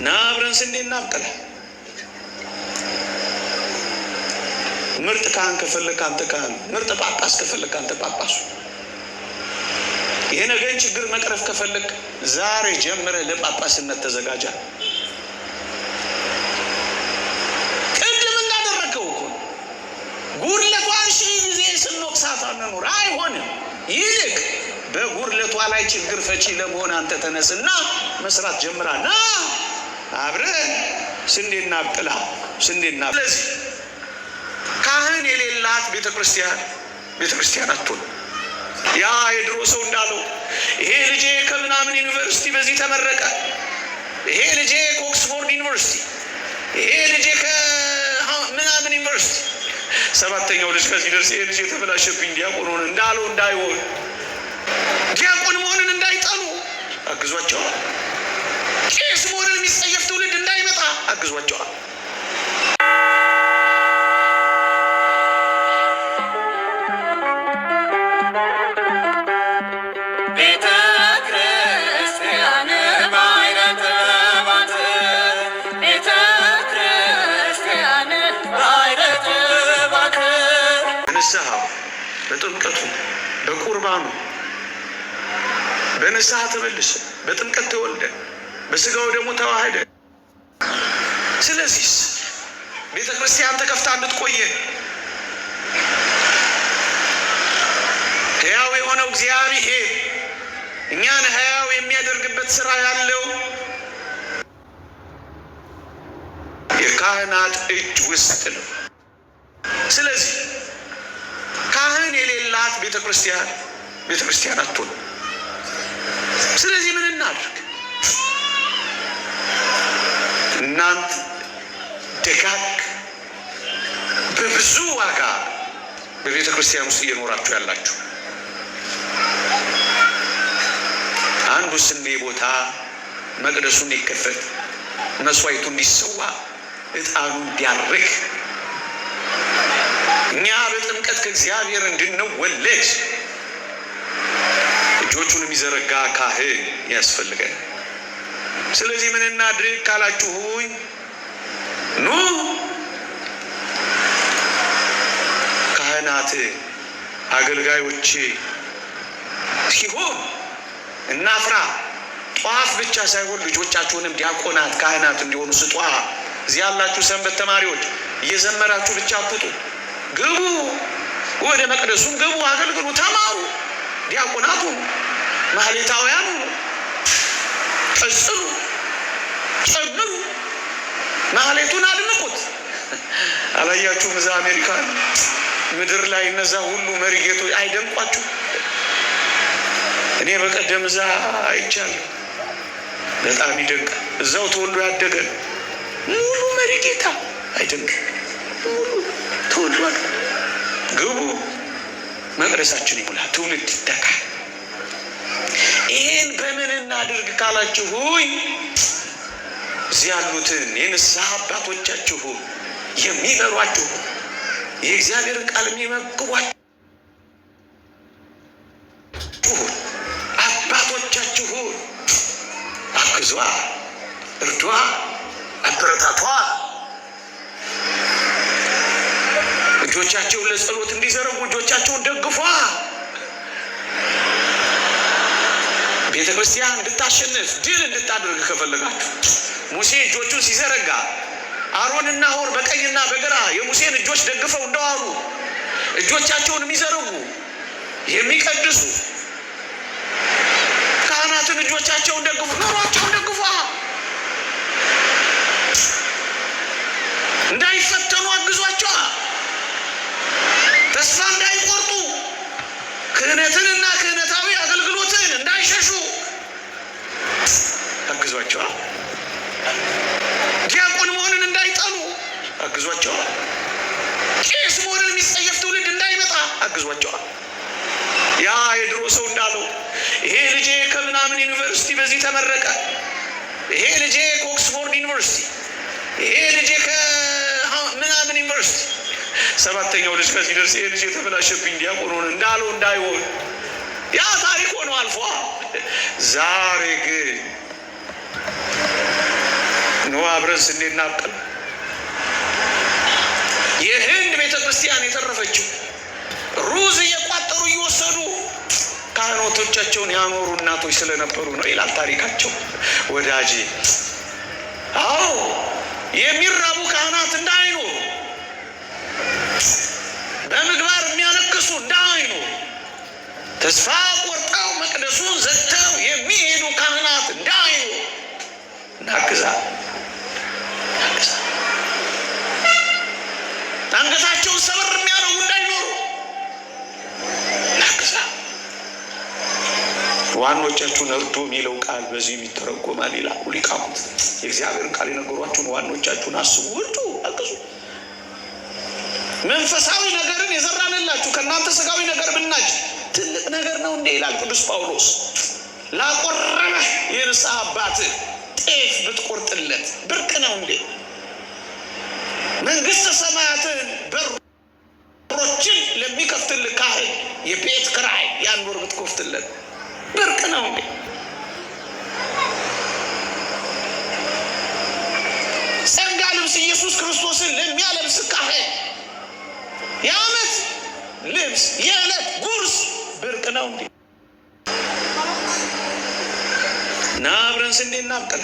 ና አብረን ስንዴ እናብቅል። ምርጥ ካህን ከፈለክ አንተ ካህን፣ ምርጥ ጳጳስ ከፈለክ አንተ ጳጳሱ። የነገን ችግር መቅረፍ ከፈለክ ዛሬ ጀምረህ ለጳጳስነት ተዘጋጃ። ቅድም እንዳደረገው እኮ ጉድለቷን ሺህ ጊዜ ስንወቅሳት አንኑር፣ አይሆንም። ይልቅ በጉድለቷ ላይ ችግር ፈቺ ለመሆን አንተ ተነስና መስራት ጀምራና አብረን ስንዴ እናብቅላ፣ ስንዴ እናብቅላ። ስለዚህ ካህን የሌላት ቤተክርስቲያን አትሆን። ያ የድሮ ሰው እንዳለው ይሄ ልጄ ከምናምን ዩኒቨርሲቲ በዚህ ተመረቀ፣ ይሄ ልጄ ከኦክስፎርድ ዩኒቨርሲቲ፣ ይሄ ልጄ ከምናምን ዩኒቨርሲቲ፣ ሰባተኛው ልጅ ከዚህ ደርስ ይሄ ልጄ ተበላሸብኝ ዲያቆን ሆነ እንዳለው እንዳይሆን፣ ዲያቆን መሆንን እንዳይጠሉ አግዟቸዋል። ቄስ መሆንን የሚጸየፍ ትውልድ እንዳይመጣ አግዟቸዋል። በንስሐው በጥምቀቱ በቁርባኑ በንስሐ ተመልሰ በጥምቀት ተወልደ በስጋው ደግሞ ተዋህደ። ስለዚህ ቤተ ክርስቲያን ተከፍታ እንድትቆየ ሕያው የሆነው እግዚአብሔር እኛን ሕያው የሚያደርግበት ስራ ያለው የካህናት እጅ ውስጥ ነው። ስለዚህ ካህን የሌላት ቤተክርስቲያን አትሆን። ስለዚህ ምን እናድርግ? እናንተ ደጋግ በብዙ ዋጋ በቤተ ክርስቲያን ውስጥ እየኖራችሁ ያላችሁ አንዱ ስንዴ ቦታ መቅደሱ እንዲከፈት፣ መስዋዕቱ እንዲሰዋ፣ ዕጣኑ እንዲያርግ፣ እኛ በጥምቀት ከእግዚአብሔር እንድንወለድ እጆቹን የሚዘረጋ ካህን ያስፈልገን። ስለዚህ ምን እናድርግ ካላችሁኝ፣ ኑ ካህናት አገልጋዮች ሲሆን እናፍራ። ጧፍ ብቻ ሳይሆን ልጆቻችሁንም ዲያቆናት ካህናት እንዲሆኑ ስጧ። እዚህ ያላችሁ ሰንበት ተማሪዎች እየዘመራችሁ ብቻ አትጡ። ግቡ፣ ወደ መቅደሱም ግቡ፣ አገልግሉ፣ ተማሩ። ዲያቆናቱ ማህሌታውያኑ ቀጽሉ፣ ጨምሩ፣ ማህሌቱን አድምቁት። አላያችሁም? እዛ አሜሪካን ምድር ላይ እነዛ ሁሉ መሪጌቶች አይደምቋችሁ? እኔ በቀደም እዛ አይቻለሁ። በጣም ይደንቅ። እዛው ተወልዶ ያደገ ሙሉ መሪጌታ አይደንቅ? ሙሉ ተወልዷል። ግቡ፣ መቅደሳችን ይሙላ፣ ትውልድ ይተካ። ይህን በምን እናድርግ ካላችሁኝ፣ እዚህ ያሉትን የንስሐ አባቶቻችሁ የሚመሯችሁ የእግዚአብሔርን ቃል የሚመግቧችሁ አባቶቻችሁ አግዟ፣ እርዷ፣ አበረታቷ። እጆቻቸውን ለጸሎት እንዲዘረጉ እጆቻቸውን ደግፏ። ቤተ ክርስቲያን እንድታሸንፍ ድል እንድታደርግ ከፈለጋችሁ ሙሴ እጆቹን ሲዘረጋ አሮንና ሆር በቀኝና በግራ የሙሴን እጆች ደግፈው እንደዋሉ እጆቻቸውን የሚዘረጉ የሚቀድሱ ካህናትን እጆቻቸውን ደግፉ፣ ኑሯቸውን ደግፏ። እንዳይፈተኑ አግዟቸዋ። ተስፋ እንዳይቆርጡ፣ ክህነትንና ክህነታዊ አገልግሎትን እንዳይሸሹ አግዟቸዋል። ዲያቆን መሆንን እንዳይጠሉ አግዟቸዋል። ቄስ መሆንን የሚጸየፍ ትውልድ እንዳይመጣ አግዟቸዋል። ያ የድሮ ሰው እንዳለው ይሄ ልጄ ከምናምን ዩኒቨርሲቲ በዚህ ተመረቀ፣ ይሄ ልጄ ከኦክስፎርድ ዩኒቨርሲቲ፣ ይሄ ልጄ ከምናምን ዩኒቨርሲቲ፣ ሰባተኛው ልጅ ከዚህ ደርስ ይሄ ልጄ ተበላሸብኝ ዲያቆን ሆነ እንዳለው እንዳይሆን፣ ያ ታሪክ ሆኖ አልፏል። ዛሬ ግን አብረን ስንዴ እናብቅል። የህንድ ቤተ ክርስቲያን የተረፈችው ሩዝ እየቋጠሩ እየወሰዱ ካህናቶቻቸውን ያኖሩ እናቶች ስለነበሩ ነው ይላል ታሪካቸው። ወዳጄ አዎ የሚራቡ ካህናት እንዳይኖሩ፣ በምግባር የሚያነክሱ እንዳይኖሩ፣ ተስፋ ቆርጠው መቅደሱን ዘግተው የሚሄዱ ካህናት እንዳይኖሩ እናግዛ። አንገታቸውን ሰበር የሚያደርጉ እንዳይኖሩ እናግዛ። ዋኖቻችሁን እርዱ የሚለው ቃል በዚህም ይተረጎማል ይላሉ ሊቃውንት። የእግዚአብሔርን ቃል የነገሯችሁን ዋኖቻችሁን አስቡ፣ እርዱ፣ አግዙ። መንፈሳዊ ነገርን የዘራንላችሁ ከእናንተ ስጋዊ ነገር ብናጭ ትልቅ ነገር ነው እንዴ ይላል ቅዱስ ጳውሎስ። ላቆረበህ የንስሐ አባትህ ጤፍ ብትቆርጥለት ብርቅ ነው እንዴ? መንግስተ ሰማያትን በሮችን ለሚከፍትልህ ካህን የቤት ክራይ ያን ወር ብትከፍትለት ብርቅ ነው እንዴ? ጸጋ ልብስ ኢየሱስ ክርስቶስን ለሚያለብስ ካህን የዓመት ልብስ የዕለት ጉርስ ብርቅ ነው እንዴ? ና አብረን ስንዴ እናብቅል።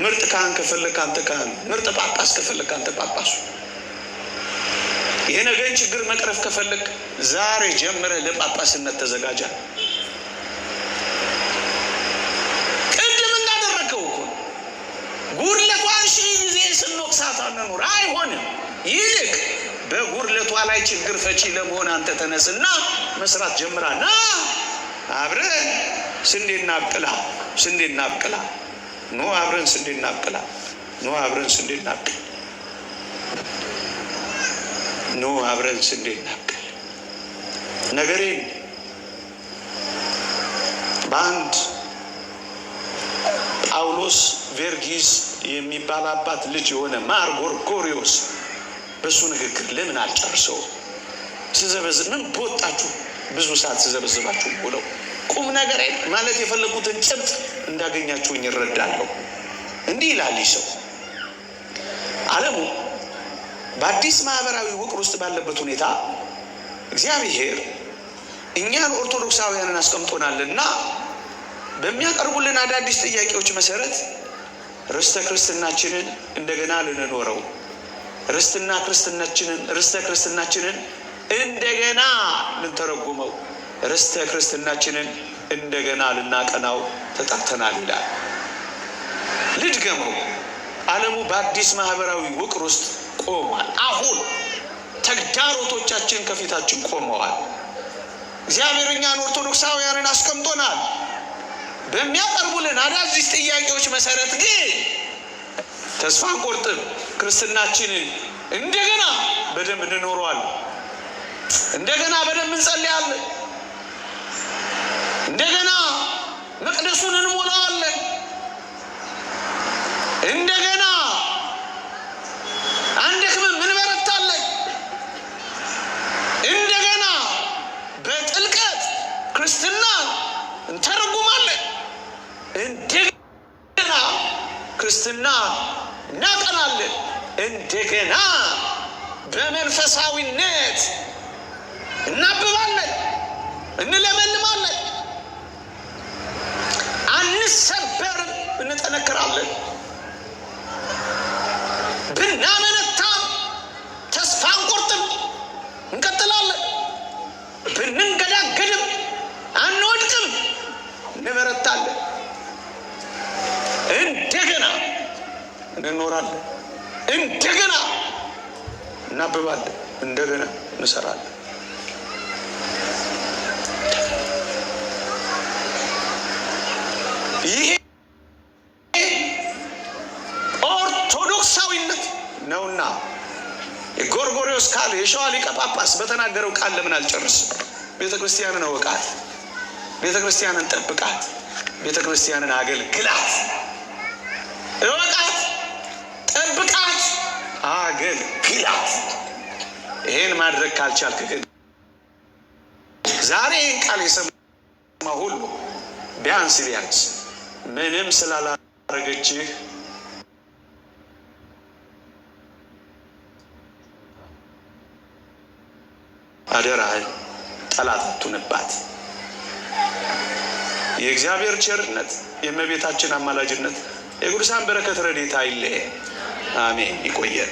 ምርጥ ካህን ከፈለክ አንተ ካህን፣ ምርጥ ጳጳስ ከፈለክ አንተ ጳጳሱ። የነገን ችግር መቅረፍ ከፈለክ ዛሬ ጀምረህ ለጳጳስነት ተዘጋጃ። ቅድም እንዳደረገው እኮ ጉድለቷን ሺህ ጊዜ ስንወቅሳት አንኑር፣ አይሆንም። ይልቅ በጉድለቷ ላይ ችግር ፈቺ ለመሆን አንተ ተነስና መስራት ጀምራ። ና አብረን ስንዴ እናብቅላ፣ ስንዴ እናብቅላ። ኖ አብረን ስንዴ እናብቅላ፣ ኖ አብረን ስንዴ እናብቅል፣ ኖ አብረን ስንዴ እናብቅል። ነገሬን በአንድ ጳውሎስ ቬርጊስ የሚባል አባት ልጅ የሆነ ማር ጎርጎሪዎስ በሱ ንግግር ለምን አልጨርሰው? ስዘበዝ ምን በወጣችሁ ብዙ ሰዓት ስዘበዝባችሁ ብለው ቁም ነገር ማለት የፈለጉትን ጭብጥ እንዳገኛችሁኝ ይረዳለሁ። እንዲህ ይላል ሰው ዓለሙ በአዲስ ማህበራዊ ውቅር ውስጥ ባለበት ሁኔታ እግዚአብሔር እኛን ኦርቶዶክሳውያንን አስቀምጦናልና በሚያቀርቡልን አዳዲስ ጥያቄዎች መሰረት ርስተ ክርስትናችንን እንደገና ልንኖረው፣ ርስተ ክርስትናችንን እንደገና ልንተረጉመው፣ ርስተ ክርስትናችንን እንደገና ልናቀናው ተጠርተናል ይላል። ልድገመው። ዓለሙ በአዲስ ማህበራዊ ውቅር ውስጥ ቆሟል። አሁን ተግዳሮቶቻችን ከፊታችን ቆመዋል። እግዚአብሔር እኛን ኦርቶዶክሳውያንን አስቀምጦናል። በሚያቀርቡልን አዳዲስ ጥያቄዎች መሰረት ግን ተስፋ አንቆርጥም። ክርስትናችንን እንደገና በደንብ እንኖረዋለን። እንደገና በደንብ እንጸልያለን። እንደገና መቅደሱን እንሞላዋለን። እንደገና አንደክምም፣ እንበረታለን። እንደገና በጥልቀት ክርስትና እንተረጉማለን። እንደገና ክርስትና እናቀናለን። እንደገና በመንፈሳዊነት እናብባለን፣ እንለመልማለን፣ አንሰበርም፣ እንጠነክራለን። ብናመነታም ተስፋ አንቆርጥም፣ እንቀጥላለን። ብንንገዳገድም አንወድቅም፣ እንበረታለን። እንደገና እንኖራለን፣ እንደገና እናብባለን፣ እንደገና እንሰራለን። ይሄ ኦርቶዶክሳዊነት ነውና የጎርጎሪዎስ ቃል የሸዋ ሊቀ ጳጳስ በተናገረው ቃል ለምን አልጨርስም? ቤተ ክርስቲያንን እወቃት፣ ቤተ ክርስቲያንን ጠብቃት፣ ቤተ ክርስቲያንን አገልግላት። እወቃት፣ ጠብቃት፣ አገልግላት። ይሄን ማድረግ ካልቻልክ ግን ዛሬ ይህን ቃል የሰማ ሁሉ ቢያንስ ምንም ስላላረገችህ አደራህን ጠላት አትሁንባት። የእግዚአብሔር ቸርነት፣ የእመቤታችን አማላጅነት፣ የቅዱሳን በረከት ረድኤት አይለየን። አሜን። ይቆየን።